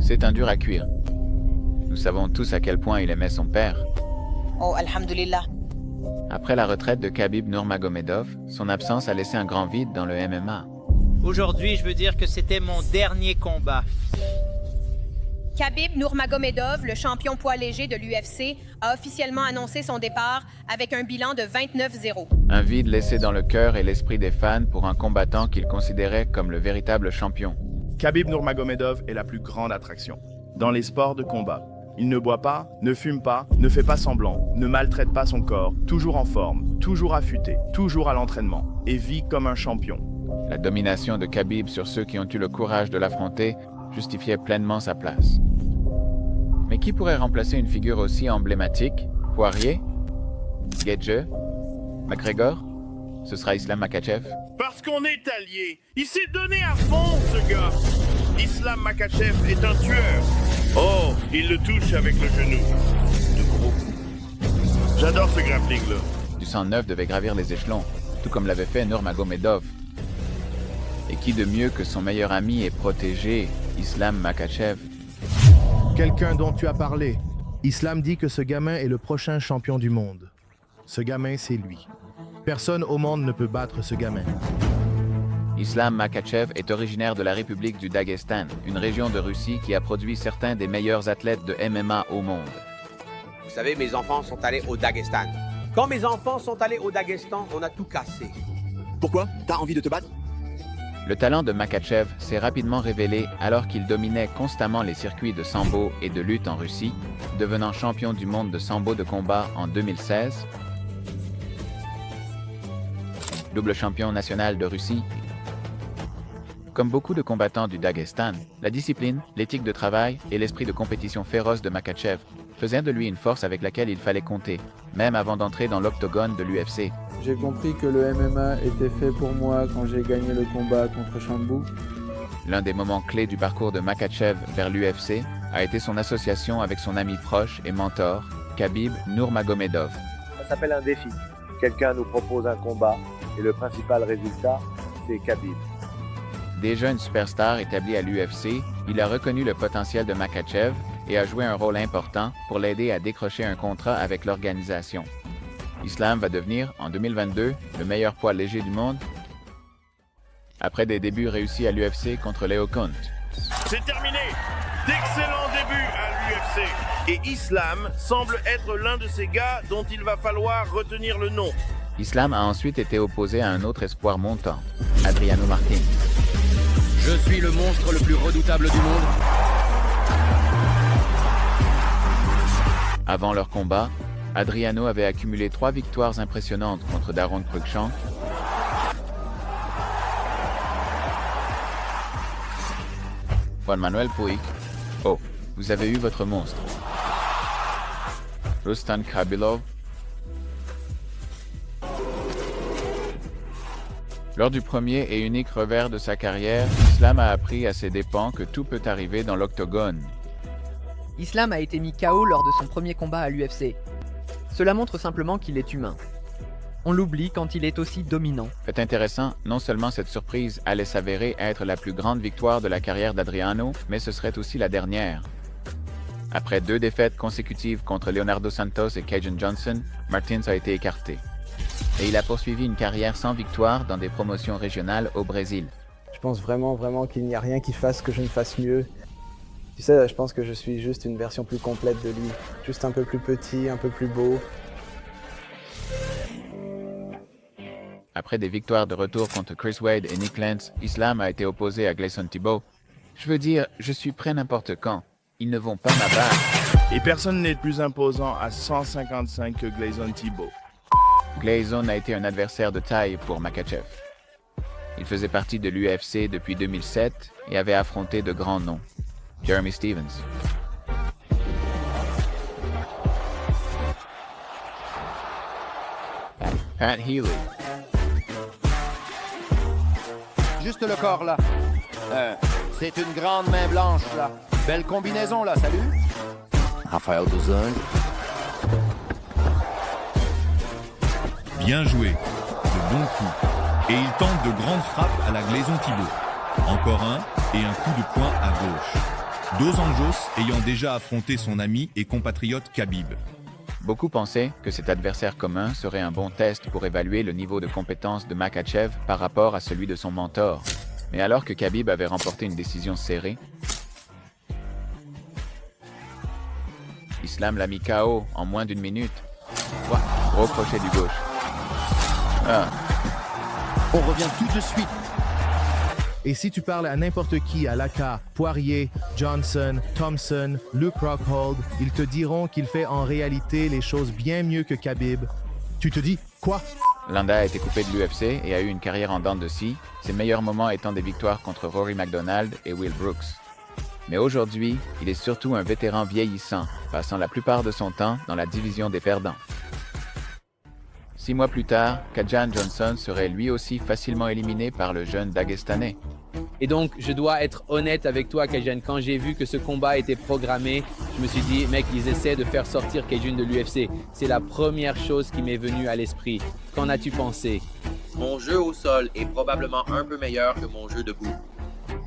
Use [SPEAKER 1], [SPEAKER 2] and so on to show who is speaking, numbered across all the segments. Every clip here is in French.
[SPEAKER 1] C'est un dur à cuire. Nous savons tous à quel point il aimait son père.
[SPEAKER 2] Oh, alhamdulillah.
[SPEAKER 1] Après la retraite de Khabib Nurmagomedov, son absence a laissé un grand vide dans le MMA.
[SPEAKER 3] Aujourd'hui, je veux dire que c'était mon dernier combat.
[SPEAKER 2] Khabib Nurmagomedov, le champion poids léger de l'UFC, a officiellement annoncé son départ avec un bilan de 29-0.
[SPEAKER 1] Un vide laissé dans le cœur et l'esprit des fans pour un combattant qu'il considérait comme le véritable champion.
[SPEAKER 4] Khabib Nurmagomedov est la plus grande attraction. Dans les sports de combat, il ne boit pas, ne fume pas, ne fait pas semblant, ne maltraite pas son corps, toujours en forme, toujours affûté, toujours à l'entraînement, et vit comme un champion.
[SPEAKER 1] La domination de Khabib sur ceux qui ont eu le courage de l'affronter justifiait pleinement sa place. Mais qui pourrait remplacer une figure aussi emblématique? Poirier? Gaethje? McGregor? Ce sera Islam Makhachev?
[SPEAKER 5] Parce qu'on est alliés. Il s'est donné à fond, ce gars. Islam Makhachev est un tueur. Oh, il le touche avec le genou. De gros coups. J'adore ce grappling-là.
[SPEAKER 1] Du sang neuf devait gravir les échelons, tout comme l'avait fait Nurmagomedov. Et qui de mieux que son meilleur ami et protégé, Islam Makhachev?
[SPEAKER 6] Quelqu'un dont tu as parlé. Islam dit que ce gamin est le prochain champion du monde. Ce gamin, c'est lui. Personne au monde ne peut battre ce gamin.
[SPEAKER 1] Islam Makhachev est originaire de la République du Daghestan, une région de Russie qui a produit certains des meilleurs athlètes de MMA au monde.
[SPEAKER 7] Vous savez, mes enfants sont allés au Daghestan. Quand mes enfants sont allés au Daghestan, on a tout cassé.
[SPEAKER 8] Pourquoi? T'as envie de te battre?
[SPEAKER 1] Le talent de Makhachev s'est rapidement révélé alors qu'il dominait constamment les circuits de sambo et de lutte en Russie, devenant champion du monde de sambo de combat en 2016, double champion national de Russie. Comme beaucoup de combattants du Daghestan, la discipline, l'éthique de travail et l'esprit de compétition féroce de Makhachev faisaient de lui une force avec laquelle il fallait compter, même avant d'entrer dans l'octogone de l'UFC.
[SPEAKER 9] J'ai compris que le MMA était fait pour moi quand j'ai gagné le combat contre Shambhu.
[SPEAKER 1] L'un des moments clés du parcours de Makhachev vers l'UFC a été son association avec son ami proche et mentor, Khabib Nurmagomedov.
[SPEAKER 10] Ça s'appelle un défi. Quelqu'un nous propose un combat et le principal résultat, c'est Khabib.
[SPEAKER 1] Déjà une superstar établie à l'UFC, il a reconnu le potentiel de Makhachev et a joué un rôle important pour l'aider à décrocher un contrat avec l'organisation. Islam va devenir, en 2022, le meilleur poids léger du monde, après des débuts réussis à l'UFC contre Leo Kunt.
[SPEAKER 5] C'est terminé. D'excellents débuts à l'UFC. Et Islam semble être l'un de ces gars dont il va falloir retenir le nom.
[SPEAKER 1] Islam a ensuite été opposé à un autre espoir montant, Adriano Martin.
[SPEAKER 8] Je suis le monstre le plus redoutable du monde.
[SPEAKER 1] Avant leur combat, Adriano avait accumulé 3 victoires impressionnantes contre Daron Cruikshank, Juan Manuel Puig. Oh, vous avez eu votre monstre. Rustan Khabilov. Lors du premier et unique revers de sa carrière, Islam a appris à ses dépens que tout peut arriver dans l'octogone.
[SPEAKER 11] Islam a été mis KO lors de son premier combat à l'UFC. Cela montre simplement qu'il est humain. On l'oublie quand il est aussi dominant.
[SPEAKER 1] Fait intéressant, non seulement cette surprise allait s'avérer être la plus grande victoire de la carrière d'Adriano, mais ce serait aussi la dernière. Après 2 défaites consécutives contre Leonardo Santos et Kajan Johnson, Martins a été écarté. Et il a poursuivi une carrière sans victoire dans des promotions régionales au Brésil.
[SPEAKER 9] Je pense vraiment qu'il n'y a rien qui fasse que je ne fasse mieux. Tu sais, je pense que je suis juste une version plus complète de lui. Juste un peu plus petit, un peu plus beau.
[SPEAKER 1] Après des victoires de retour contre Chris Wade et Nick Lentz, Islam a été opposé à Gleison Tibau. Je veux dire, je suis prêt n'importe quand. Ils ne vont pas m'abattre.
[SPEAKER 4] Et personne n'est plus imposant à 155 que Gleison Tibau.
[SPEAKER 1] Gleison a été un adversaire de taille pour Makhachev. Il faisait partie de l'UFC depuis 2007 et avait affronté de grands noms. Jeremy Stephens. Pat Healy.
[SPEAKER 8] Juste le corps, là. C'est une grande main blanche, là. Belle combinaison, là, salut.
[SPEAKER 12] Rafael dos Anjos.
[SPEAKER 13] Bien joué. De bons coups. Et il tente de grandes frappes à la Gleison Tibau. Encore un et un coup de poing à gauche. Dos Anjos ayant déjà affronté son ami et compatriote Khabib.
[SPEAKER 1] Beaucoup pensaient que cet adversaire commun serait un bon test pour évaluer le niveau de compétence de Makhachev par rapport à celui de son mentor. Mais alors que Khabib avait remporté une décision serrée, Islam l'a mis KO en moins d'1 minute. Ouah, gros crochet du gauche. Ah.
[SPEAKER 8] On revient tout de suite.
[SPEAKER 6] Et si tu parles à n'importe qui, à Laka, Poirier, Johnson, Thompson, Luke Rockhold, ils te diront qu'il fait en réalité les choses bien mieux que Khabib. Tu te dis, quoi?
[SPEAKER 1] Landa a été coupé de l'UFC et a eu une carrière en dents de scie, ses meilleurs moments étant des victoires contre Rory MacDonald et Will Brooks. Mais aujourd'hui, il est surtout un vétéran vieillissant, passant la plupart de son temps dans la division des perdants. 6 mois plus tard, Kajan Johnson serait lui aussi facilement éliminé par le jeune Dagestanais.
[SPEAKER 14] Et donc, je dois être honnête avec toi, Kajan. Quand j'ai vu que ce combat était programmé, je me suis dit, mec, ils essaient de faire sortir Kajan de l'UFC. C'est la première chose qui m'est venue à l'esprit. Qu'en as-tu pensé?
[SPEAKER 15] Mon jeu au sol est probablement un peu meilleur que mon jeu debout.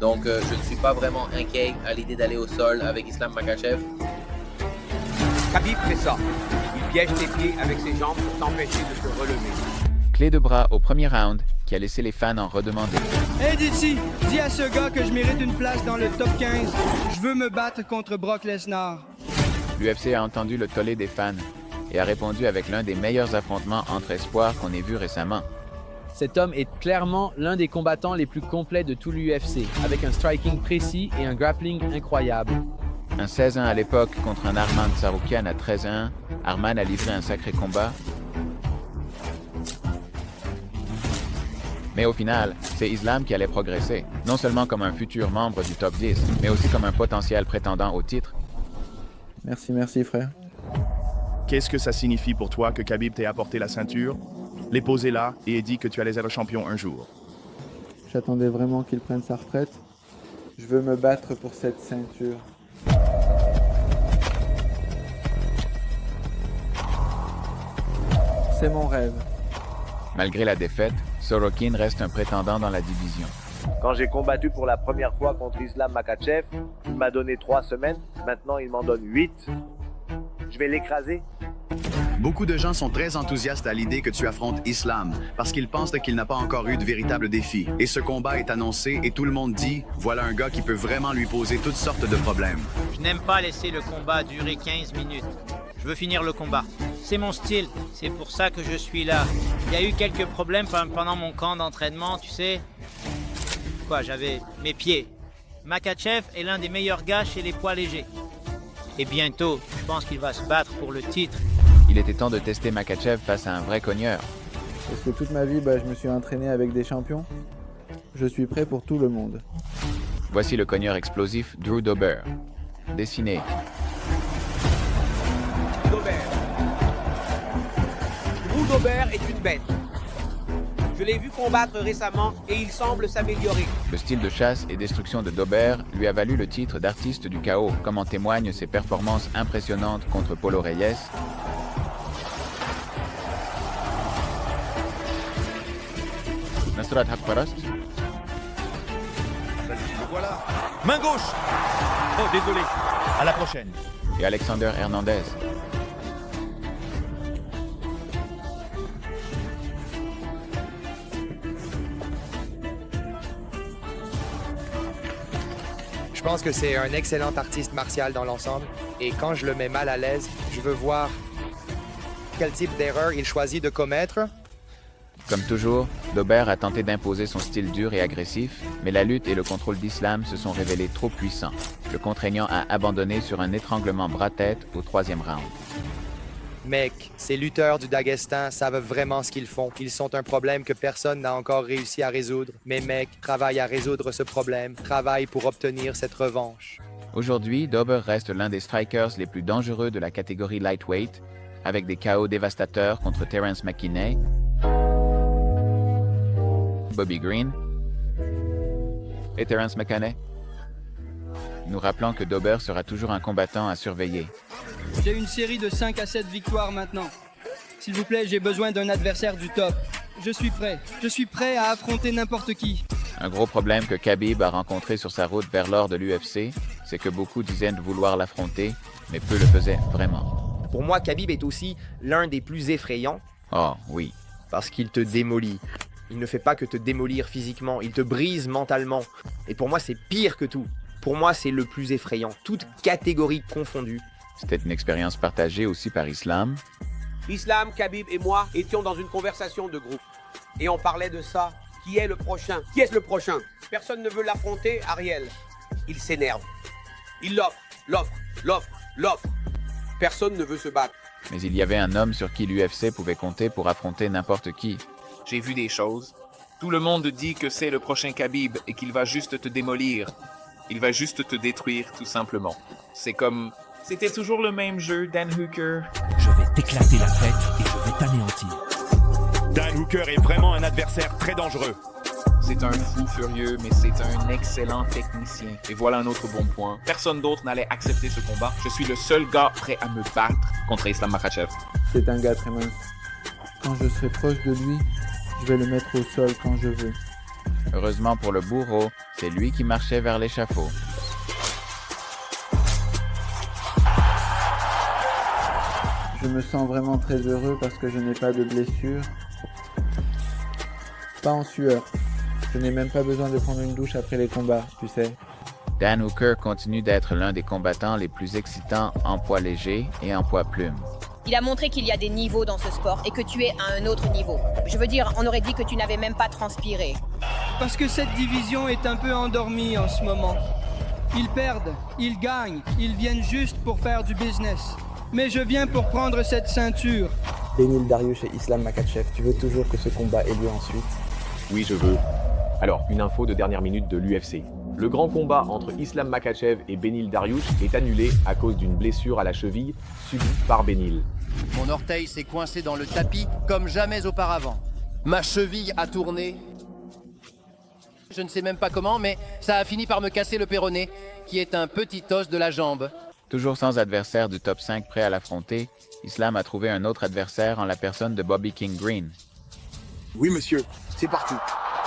[SPEAKER 15] Donc, je ne suis pas vraiment inquiet à l'idée d'aller au sol avec Islam Makhachev.
[SPEAKER 7] Khabib fait ça. Il piège tes pieds avec ses jambes pour t'empêcher de te relever.
[SPEAKER 1] Clé de bras au premier round qui a laissé les fans en redemander.
[SPEAKER 16] Hey DC, dis à ce gars que je mérite une place dans le top 15. Je veux me battre contre Brock Lesnar.
[SPEAKER 1] L'UFC a entendu le tollé des fans et a répondu avec l'un des meilleurs affrontements entre espoirs qu'on ait vu récemment.
[SPEAKER 14] Cet homme est clairement l'un des combattants les plus complets de tout l'UFC, avec un striking précis et un grappling incroyable.
[SPEAKER 1] Un 16-1 à l'époque contre un Arman Tsarukyan à 13-1, Arman a livré un sacré combat. Mais au final, c'est Islam qui allait progresser, non seulement comme un futur membre du top 10, mais aussi comme un potentiel prétendant au titre.
[SPEAKER 9] Merci frère.
[SPEAKER 4] Qu'est-ce que ça signifie pour toi que Khabib t'ait apporté la ceinture, l'ait posée là et ait dit que tu allais être champion un jour?
[SPEAKER 9] J'attendais vraiment qu'il prenne sa retraite. Je veux me battre pour cette ceinture. C'est mon rêve.
[SPEAKER 1] Malgré la défaite, Sorokin reste un prétendant dans la division.
[SPEAKER 10] Quand j'ai combattu pour la première fois contre Islam Makhachev, il m'a donné 3 semaines. Maintenant, il m'en donne 8. Je vais l'écraser.
[SPEAKER 17] Beaucoup de gens sont très enthousiastes à l'idée que tu affrontes Islam parce qu'ils pensent qu'il n'a pas encore eu de véritable défi. Et ce combat est annoncé et tout le monde dit « Voilà un gars qui peut vraiment lui poser toutes sortes de problèmes. »
[SPEAKER 3] Je n'aime pas laisser le combat durer 15 minutes. Je veux finir le combat. C'est mon style, c'est pour ça que je suis là. Il y a eu quelques problèmes pendant mon camp d'entraînement, tu sais. Quoi, j'avais mes pieds. Makhachev est l'un des meilleurs gars chez les poids légers. Et bientôt, je pense qu'il va se battre pour le titre.
[SPEAKER 1] Il était temps de tester Makhachev face à un vrai cogneur.
[SPEAKER 9] Parce que toute ma vie, je me suis entraîné avec des champions. Je suis prêt pour tout le monde.
[SPEAKER 1] Voici le cogneur explosif Drew Dober. Dessiné.
[SPEAKER 7] Drew Dober est une bête. Je l'ai vu combattre récemment et il semble s'améliorer.
[SPEAKER 1] Le style de chasse et destruction de Dober lui a valu le titre d'artiste du chaos, comme en témoignent ses performances impressionnantes contre Polo Reyes. Nasrat Hakparast.
[SPEAKER 8] Voilà. Main gauche. Oh, désolé. À la prochaine.
[SPEAKER 1] Et Alexander Hernandez.
[SPEAKER 18] Je pense que c'est un excellent artiste martial dans l'ensemble. Et quand je le mets mal à l'aise, je veux voir quel type d'erreur il choisit de commettre.
[SPEAKER 1] Comme toujours, Dober a tenté d'imposer son style dur et agressif, mais la lutte et le contrôle d'Islam se sont révélés trop puissants, le contraignant à abandonner sur un étranglement bras-tête au 3e round.
[SPEAKER 18] Mec, ces lutteurs du Daghestan savent vraiment ce qu'ils font. Ils sont un problème que personne n'a encore réussi à résoudre. Mais mec, travaille à résoudre ce problème. Travaille pour obtenir cette revanche.
[SPEAKER 1] Aujourd'hui, Dober reste l'un des strikers les plus dangereux de la catégorie lightweight, avec des KO dévastateurs contre Terence McKinney, Bobby Green et Terence McKinney. Nous rappelons que Dober sera toujours un combattant à surveiller.
[SPEAKER 16] J'ai une série de 5 à 7 victoires maintenant. S'il vous plaît, j'ai besoin d'un adversaire du top. Je suis prêt. Je suis prêt à affronter n'importe qui.
[SPEAKER 1] Un gros problème que Khabib a rencontré sur sa route vers l'or de l'UFC, c'est que beaucoup disaient vouloir l'affronter, mais peu le faisaient vraiment.
[SPEAKER 19] Pour moi, Khabib est aussi l'un des plus effrayants.
[SPEAKER 1] Oh, oui.
[SPEAKER 19] Parce qu'il te démolit. Il ne fait pas que te démolir physiquement, il te brise mentalement. Et pour moi, c'est pire que tout. Pour moi, c'est le plus effrayant, toute catégorie confondue.
[SPEAKER 1] C'était une expérience partagée aussi par Islam.
[SPEAKER 7] Islam, Khabib et moi étions dans une conversation de groupe. Et on parlait de ça. Qui est le prochain? Qui est-ce le prochain? Personne ne veut l'affronter, Ariel. Il s'énerve. Il l'offre. Personne ne veut se battre.
[SPEAKER 1] Mais il y avait un homme sur qui l'UFC pouvait compter pour affronter n'importe qui.
[SPEAKER 20] J'ai vu des choses. Tout le monde dit que c'est le prochain Khabib et qu'il va juste te démolir. Il va juste te détruire, tout simplement. C'est comme... C'était toujours le même jeu, Dan Hooker.
[SPEAKER 21] Je vais t'éclater la tête et je vais t'anéantir.
[SPEAKER 22] Dan Hooker est vraiment un adversaire très dangereux.
[SPEAKER 20] C'est un fou furieux, mais c'est un excellent technicien. Et voilà un autre bon point. Personne d'autre n'allait accepter ce combat. Je suis le seul gars prêt à me battre contre Islam Makhachev.
[SPEAKER 9] C'est un gars très mince. Quand je serai proche de lui, je vais le mettre au sol quand je veux.
[SPEAKER 1] Heureusement pour le bourreau, c'est lui qui marchait vers l'échafaud.
[SPEAKER 9] Je me sens vraiment très heureux parce que je n'ai pas de blessure. Pas en sueur. Je n'ai même pas besoin de prendre une douche après les combats, tu sais.
[SPEAKER 1] Dan Hooker continue d'être l'un des combattants les plus excitants en poids léger et en poids plume.
[SPEAKER 2] Il a montré qu'il y a des niveaux dans ce sport et que tu es à un autre niveau. Je veux dire, on aurait dit que tu n'avais même pas transpiré.
[SPEAKER 16] Parce que cette division est un peu endormie en ce moment. Ils perdent, ils gagnent, ils viennent juste pour faire du business. Mais je viens pour prendre cette ceinture.
[SPEAKER 9] Benil Dariush et Islam Makhachev, tu veux toujours que ce combat ait lieu ensuite?
[SPEAKER 23] Oui, je veux. Alors, une info de dernière minute de l'UFC. Le grand combat entre Islam Makhachev et Benil Dariush est annulé à cause d'une blessure à la cheville subie par Benil.
[SPEAKER 8] Mon orteil s'est coincé dans le tapis comme jamais auparavant. Ma cheville a tourné. Je ne sais même pas comment, mais ça a fini par me casser le péroné, qui est un petit os de la jambe.
[SPEAKER 1] Toujours sans adversaire du top 5 prêt à l'affronter, Islam a trouvé un autre adversaire en la personne de Bobby King Green.
[SPEAKER 24] Oui, monsieur, c'est parti.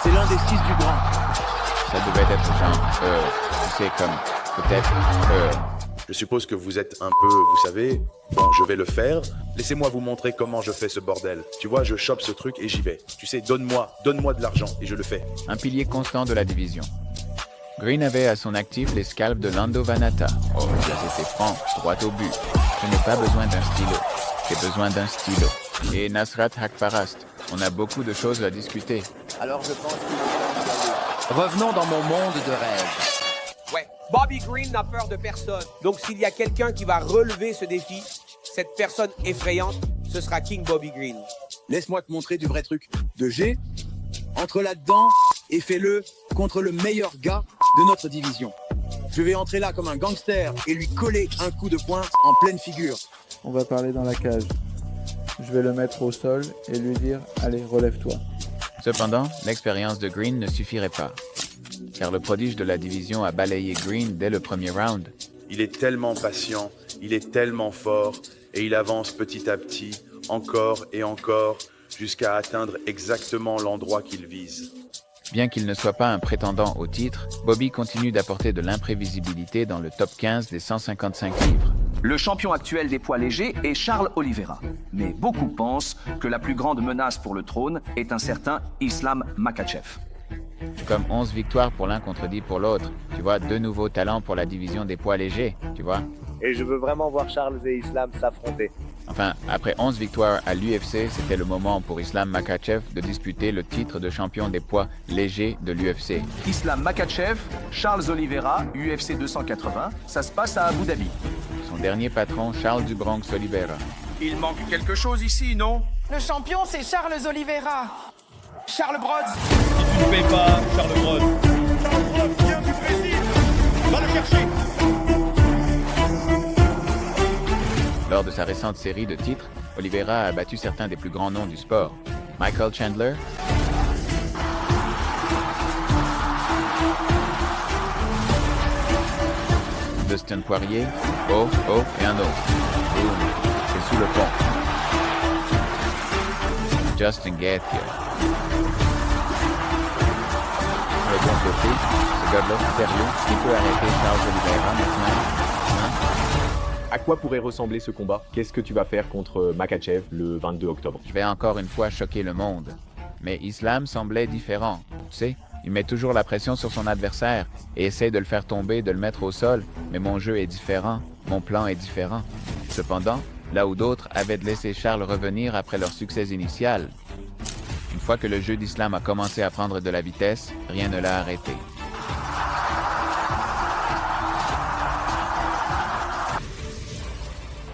[SPEAKER 24] C'est l'un des fils du grand.
[SPEAKER 1] Ça devait être genre, tu sais, comme, peut-être,
[SPEAKER 25] Je suppose que vous êtes un peu, vous savez, bon, je vais le faire. Laissez-moi vous montrer comment je fais ce bordel. Tu vois, je chope ce truc et j'y vais. Tu sais, donne-moi de l'argent et je le fais.
[SPEAKER 1] Un pilier constant de la division. Green avait à son actif les scalps de Lando Vannata. Oh, ça c'était franc, droit au but. Je n'ai pas besoin d'un stylo. J'ai besoin d'un stylo. Et Nasrat Haqparast. On a beaucoup de choses à discuter.
[SPEAKER 8] Alors je pense que... Revenons dans mon monde de rêve.
[SPEAKER 7] Ouais, Bobby Green n'a peur de personne. Donc s'il y a quelqu'un qui va relever ce défi, cette personne effrayante, ce sera King Bobby Green.
[SPEAKER 24] Laisse-moi te montrer du vrai truc. De G, entre là-dedans et fais-le contre le meilleur gars de notre division. Je vais entrer là comme un gangster et lui coller un coup de poing en pleine figure.
[SPEAKER 9] On va parler dans la cage. Je vais le mettre au sol et lui dire « Allez, relève-toi ».
[SPEAKER 1] Cependant, l'expérience de Green ne suffirait pas. Car le prodige de la division a balayé Green dès le premier round.
[SPEAKER 25] Il est tellement patient, il est tellement fort, et il avance petit à petit, encore et encore, jusqu'à atteindre exactement l'endroit qu'il vise.
[SPEAKER 1] Bien qu'il ne soit pas un prétendant au titre, Bobby continue d'apporter de l'imprévisibilité dans le top 15 des 155 livres.
[SPEAKER 26] Le champion actuel des poids légers est Charles Oliveira. Mais beaucoup pensent que la plus grande menace pour le trône est un certain Islam Makhachev.
[SPEAKER 1] Comme 11 victoires pour l'un contre 10 pour l'autre. Tu vois, 2 nouveaux talents pour la division des poids légers, tu vois.
[SPEAKER 10] Et je veux vraiment voir Charles et Islam s'affronter.
[SPEAKER 1] Enfin, après 11 victoires à l'UFC, c'était le moment pour Islam Makhachev de disputer le titre de champion des poids légers de l'UFC.
[SPEAKER 26] Islam Makhachev, Charles Oliveira, UFC 280, ça se passe à Abu Dhabi.
[SPEAKER 1] Son dernier patron, Charles du Bronx Oliveira.
[SPEAKER 27] Il manque quelque chose ici, non?
[SPEAKER 28] Le champion, c'est Charles Oliveira. Charles Brods.
[SPEAKER 27] Si tu ne payes pas, Charles Brods. Charles Brods vient du Brésil. Va le chercher.
[SPEAKER 1] Lors de sa récente série de titres, Oliveira a battu certains des plus grands noms du sport. Michael Chandler, Dustin Poirier, et un autre. Boum, c'est sous le pont. Justin Gaethje. le bon côté. Ce gars-là, sérieux, qui peut arrêter Charles Oliveira maintenant?
[SPEAKER 23] À quoi pourrait ressembler ce combat? Qu'est-ce que tu vas faire contre Makhachev le 22 octobre?
[SPEAKER 1] Je vais encore une fois choquer le monde. Mais Islam semblait différent. Tu sais, il met toujours la pression sur son adversaire et essaie de le faire tomber, de le mettre au sol. Mais mon jeu est différent. Mon plan est différent. Cependant, là où d'autres avaient laissé Charles revenir après leur succès initial, une fois que le jeu d'Islam a commencé à prendre de la vitesse, rien ne l'a arrêté.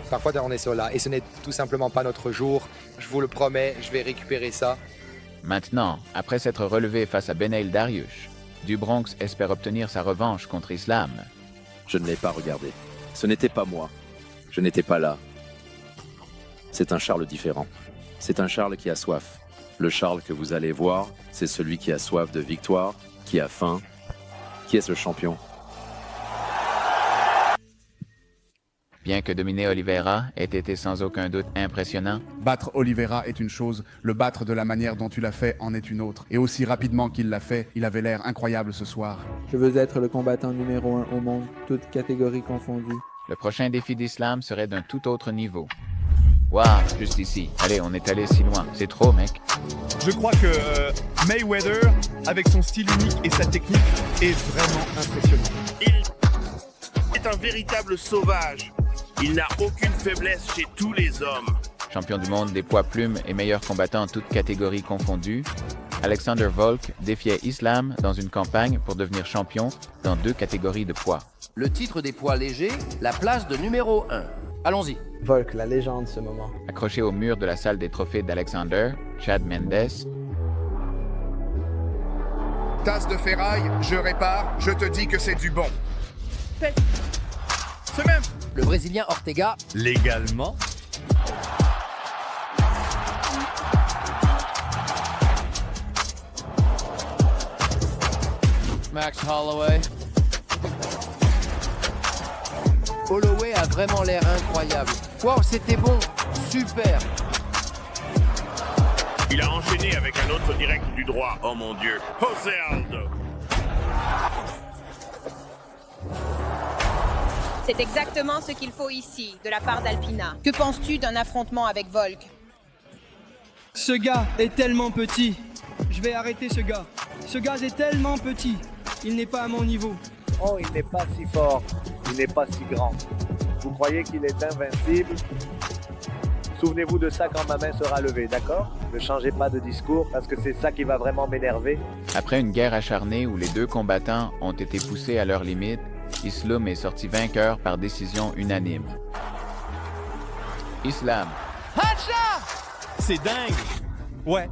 [SPEAKER 18] Parfois, on est ça là, et ce n'est tout simplement pas notre jour. Je vous le promets, je vais récupérer ça.
[SPEAKER 1] Maintenant, après s'être relevé face à Beneil Dariush, Du Bronx espère obtenir sa revanche contre Islam.
[SPEAKER 4] Je ne l'ai pas regardé. Ce n'était pas moi. Je n'étais pas là. C'est un Charles différent. C'est un Charles qui a soif. Le Charles que vous allez voir, c'est celui qui a soif de victoire, qui a faim. Qui est ce champion?
[SPEAKER 1] Bien que dominer Oliveira ait été sans aucun doute impressionnant,
[SPEAKER 5] battre Oliveira est une chose, le battre de la manière dont tu l'as fait en est une autre. Et aussi rapidement qu'il l'a fait, il avait l'air incroyable ce soir.
[SPEAKER 9] Je veux être le combattant numéro 1 au monde, toutes catégories confondues.
[SPEAKER 1] le prochain défi d'Islam serait d'un tout autre niveau. Waouh, juste ici. Allez, on est allé si loin. C'est trop, mec.
[SPEAKER 22] Je crois que Mayweather, avec son style unique et sa technique, est vraiment impressionnant.
[SPEAKER 6] Il est un véritable sauvage. Il n'a aucune faiblesse chez tous les hommes.
[SPEAKER 1] Champion du monde des poids plumes et meilleur combattant en toutes catégories confondues, Alexander Volk défiait Islam dans une campagne pour devenir champion dans 2 catégories de poids.
[SPEAKER 8] Le titre des poids légers, la place de numéro 1. Allons-y.
[SPEAKER 9] Volk, la légende, ce moment.
[SPEAKER 1] Accroché au mur de la salle des trophées d'Alexander, Chad Mendes.
[SPEAKER 11] Tasse de ferraille, je répare, je te dis que c'est du bon.
[SPEAKER 8] Ce même. Le Brésilien Ortega.
[SPEAKER 11] Légalement.
[SPEAKER 8] Max Holloway. Holloway a vraiment l'air incroyable. Wow, c'était bon. Super.
[SPEAKER 6] Il a enchaîné avec un autre direct du droit. Oh mon Dieu. José Aldo.
[SPEAKER 2] C'est exactement ce qu'il faut ici, de la part d'Alpina. Que penses-tu d'un affrontement avec Volk?
[SPEAKER 16] Ce gars est tellement petit. Je vais arrêter ce gars. Ce gars est tellement petit. Il n'est pas à mon niveau.
[SPEAKER 10] Oh, il n'est pas si fort. Il n'est pas si grand. Vous croyez qu'il est invincible? Souvenez-vous de ça quand ma main sera levée, d'accord? Ne changez pas de discours parce que c'est ça qui va vraiment m'énerver.
[SPEAKER 1] Après une guerre acharnée où les 2 combattants ont été poussés à leurs limites, Islam est sorti vainqueur par décision unanime. Islam.
[SPEAKER 27] Hacha! C'est dingue! Ouais.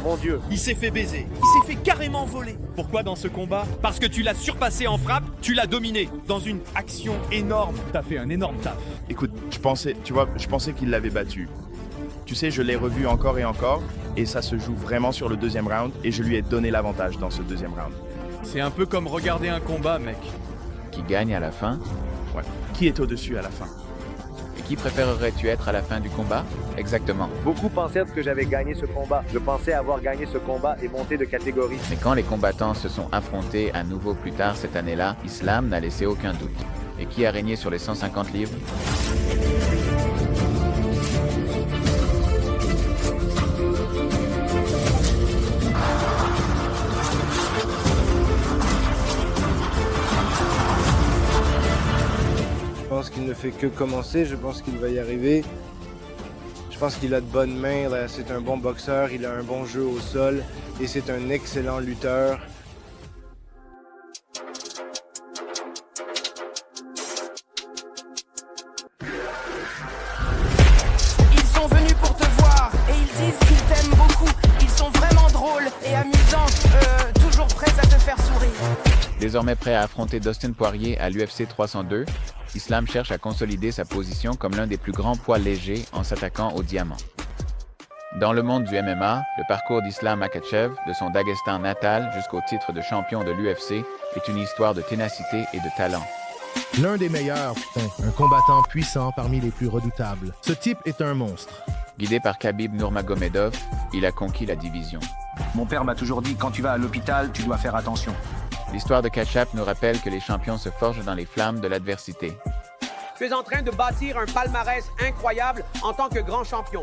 [SPEAKER 10] Mon Dieu.
[SPEAKER 27] Il s'est fait baiser. Il s'est fait carrément voler. Pourquoi dans ce combat? Parce que tu l'as surpassé en frappe, tu l'as dominé. Dans une action énorme. T'as fait un énorme taf.
[SPEAKER 25] Écoute, je pensais qu'il l'avait battu. Tu sais, je l'ai revu encore et encore, et ça se joue vraiment sur le 2e round, et je lui ai donné l'avantage dans ce 2e round.
[SPEAKER 27] C'est un peu comme regarder un combat, mec.
[SPEAKER 1] Qui gagne à la fin?
[SPEAKER 25] Ouais. Qui est au-dessus à la fin?
[SPEAKER 1] Et qui préférerais-tu être à la fin du combat? Exactement.
[SPEAKER 10] Beaucoup pensaient que j'avais gagné ce combat. Je pensais avoir gagné ce combat et monté de catégorie.
[SPEAKER 1] Mais quand les combattants se sont affrontés à nouveau plus tard cette année-là, Islam n'a laissé aucun doute. Et qui a régné sur les 150 livres?
[SPEAKER 12] Je pense qu'il ne fait que commencer, je pense qu'il va y arriver. Je pense qu'il a de bonnes mains, c'est un bon boxeur, il a un bon jeu au sol et c'est un excellent lutteur.
[SPEAKER 28] Ils sont venus pour te voir et ils disent qu'ils t'aiment beaucoup. Ils sont vraiment drôles et amusants, toujours prêts à te faire sourire.
[SPEAKER 1] Désormais prêt à affronter Dustin Poirier à l'UFC 302, Islam cherche à consolider sa position comme l'un des plus grands poids légers en s'attaquant au diamant. Dans le monde du MMA, le parcours d'Islam Makhachev, de son Daghestan natal jusqu'au titre de champion de l'UFC, est une histoire de ténacité et de talent.
[SPEAKER 13] L'un des meilleurs, un combattant puissant parmi les plus redoutables. Ce type est un monstre.
[SPEAKER 1] Guidé par Khabib Nurmagomedov, il a conquis la division.
[SPEAKER 26] Mon père m'a toujours dit, quand tu vas à l'hôpital, tu dois faire attention.
[SPEAKER 1] L'histoire de Ketchup nous rappelle que les champions se forgent dans les flammes de l'adversité.
[SPEAKER 7] Tu es en train de bâtir un palmarès incroyable en tant que grand champion.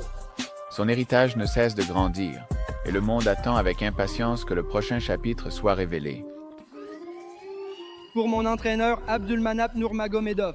[SPEAKER 1] Son héritage ne cesse de grandir, et le monde attend avec impatience que le prochain chapitre soit révélé.
[SPEAKER 16] Pour mon entraîneur Abdulmanap Nurmagomedov,